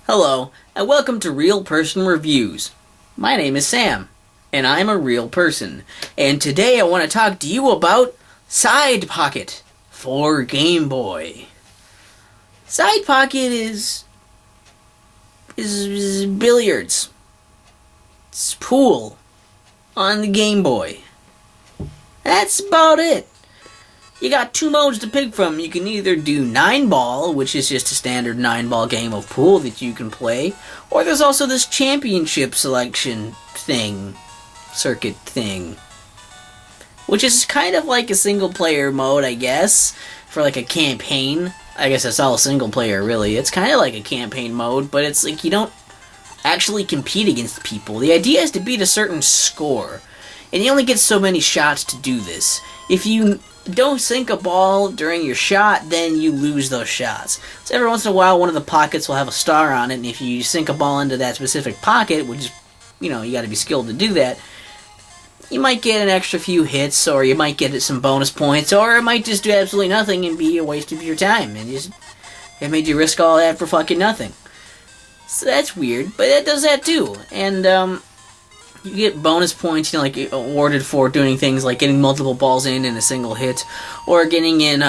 Hello, and welcome to Real Person Reviews. My name is Sam, and I'm a real person. And today I want to talk to you about Side Pocket for Game Boy. Side Pocket is billiards. It's pool on the Game Boy. That's about it. You got two modes to pick from. You can either do 9-ball, which is just a standard 9-ball game of pool that you can play, or there's also this championship selection circuit thing, which is kind of like a single-player mode, I guess, for like a campaign. I guess it's all single-player, really. It's kind of like a campaign mode, but it's like you don't actually compete against people. The idea is to beat a certain score, and you only get so many shots to do this. If you don't sink a ball during your shot, then you lose those shots. So every once in a while, one of the pockets will have a star on it, and if you sink a ball into that specific pocket, which is, you gotta be skilled to do that, you might get an extra few hits, or you might get some bonus points, or it might just do absolutely nothing and be a waste of your time, and it made you risk all that for fucking nothing. So that's weird, but it does that too, and you get bonus points, like awarded for doing things like getting multiple balls in a single hit, or getting in,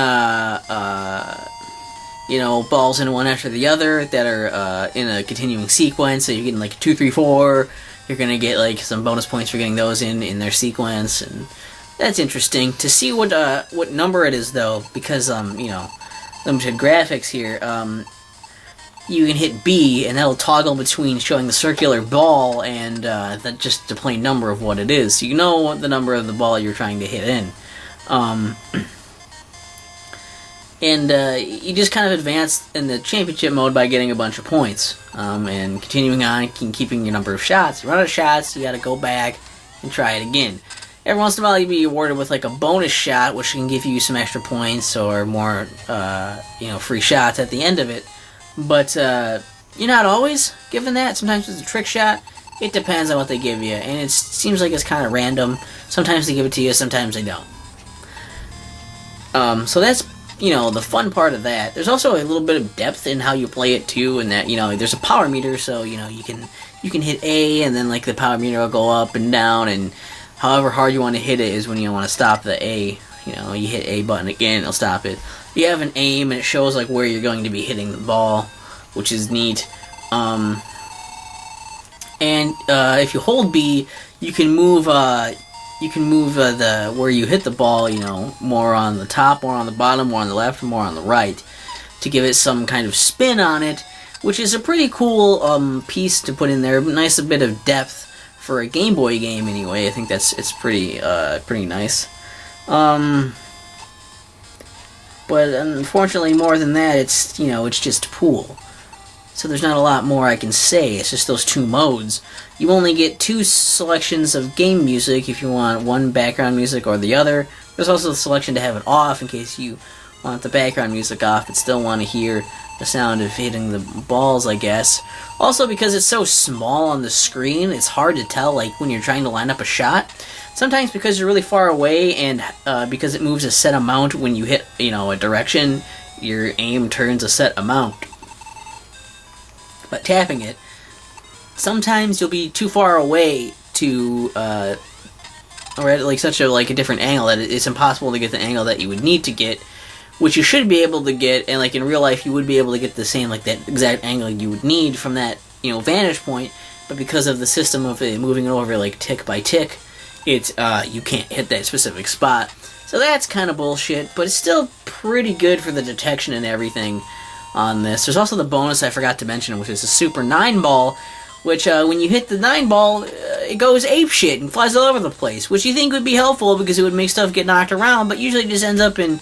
balls in one after the other that are in a continuing sequence. So you're getting like 2, 3, 4. You're gonna get like some bonus points for getting those in their sequence, and that's interesting to see what number it is though, because limited graphics here. You can hit B, and that'll toggle between showing the circular ball and just the plain number of what it is. So you know what the number of the ball you're trying to hit in. You just kind of advance in the championship mode by getting a bunch of points. And continuing on, keeping your number of shots. You run out of shots, you gotta go back and try it again. Every once in a while you'll be awarded with like a bonus shot, which can give you some extra points or more free shots at the end of it. But you're not always given that. Sometimes it's a trick shot. It depends on what they give you, and it seems like it's kind of random. Sometimes they give it to you, sometimes they don't. So that's the fun part of that. There's also a little bit of depth in how you play it too, and that there's a power meter, so you can hit A, and then like the power meter will go up and down, and however hard you want to hit it is when you want to stop the A. You hit A button again, it'll stop it. You have an aim, and it shows like where you're going to be hitting the ball, which is neat. If you hold B, you can move the where you hit the ball, more on the top, more on the bottom, more on the left, more on the right, to give it some kind of spin on it, which is a pretty cool piece to put in there. Nice a bit of depth for a Game Boy game, anyway. I think it's pretty nice. But unfortunately, more than that, it's just pool. So there's not a lot more I can say. It's just those two modes. You only get 2 selections of game music if you want one background music or the other. There's also the selection to have it off in case you want the background music off but still want to hear the sound of hitting the balls, I guess. Also, because it's so small on the screen, it's hard to tell like when you're trying to line up a shot. Sometimes because you're really far away, and because it moves a set amount when you hit a direction, your aim turns a set amount. But tapping it, sometimes you'll be too far away to or at like such a different angle that it's impossible to get the angle that you would need to get, which you should be able to get, and like in real life you would be able to get the same that exact angle you would need from that vantage point, but because of the system of it moving it over tick by tick, it's you can't hit that specific spot. So that's kind of bullshit, but it's still pretty good for the detection and everything on this. There's also the bonus I forgot to mention, which is a Super 9-ball, which when you hit the 9-ball, it goes apeshit and flies all over the place, which you think would be helpful because it would make stuff get knocked around, but usually it just ends up in,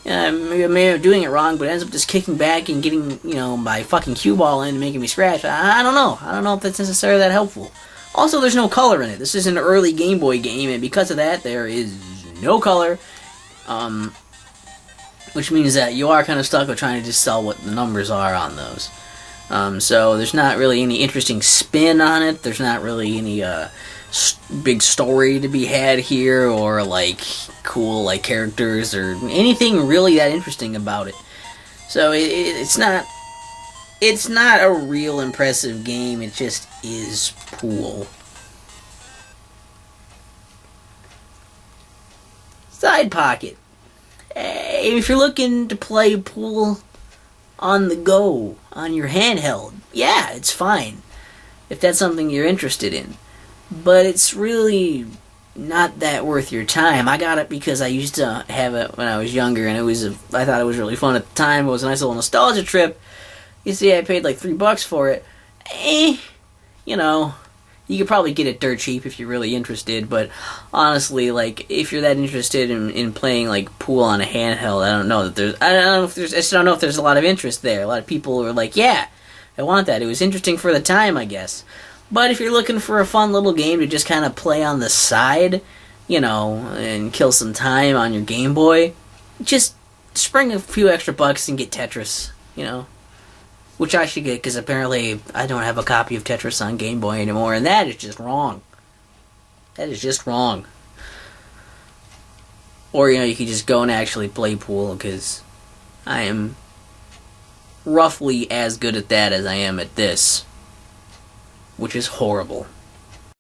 maybe I'm doing it wrong, but it ends up just kicking back and getting, my fucking cue ball in and making me scratch. I don't know. I don't know if that's necessarily that helpful. Also, there's no color in it. This is an early Game Boy game, and because of that, there is no color, which means that you are kind of stuck with trying to just tell what the numbers are on those. So there's not really any interesting spin on it. There's not really any big story to be had here, or cool characters or anything really that interesting about it. So it's not It's not a real impressive game, it just is pool. Side pocket. If you're looking to play pool on the go, on your handheld, yeah, it's fine. If that's something you're interested in. But it's really not that worth your time. I got it because I used to have it when I was younger, and I thought it was really fun at the time. It was a nice little nostalgia trip. You see, I paid like $3 for it. You know, you could probably get it dirt cheap if you're really interested, but honestly, like, if you're that interested in playing like pool on a handheld, I don't know I just don't know if there's a lot of interest there. A lot of people are like, yeah, I want that. It was interesting for the time, I guess. But if you're looking for a fun little game to just kind of play on the side, and kill some time on your Game Boy, just spring a few extra bucks and get Tetris, which I should get because apparently I don't have a copy of Tetris on Game Boy anymore, and that is just wrong. That is just wrong. Or, you could just go and actually play pool, because I am roughly as good at that as I am at this, which is horrible.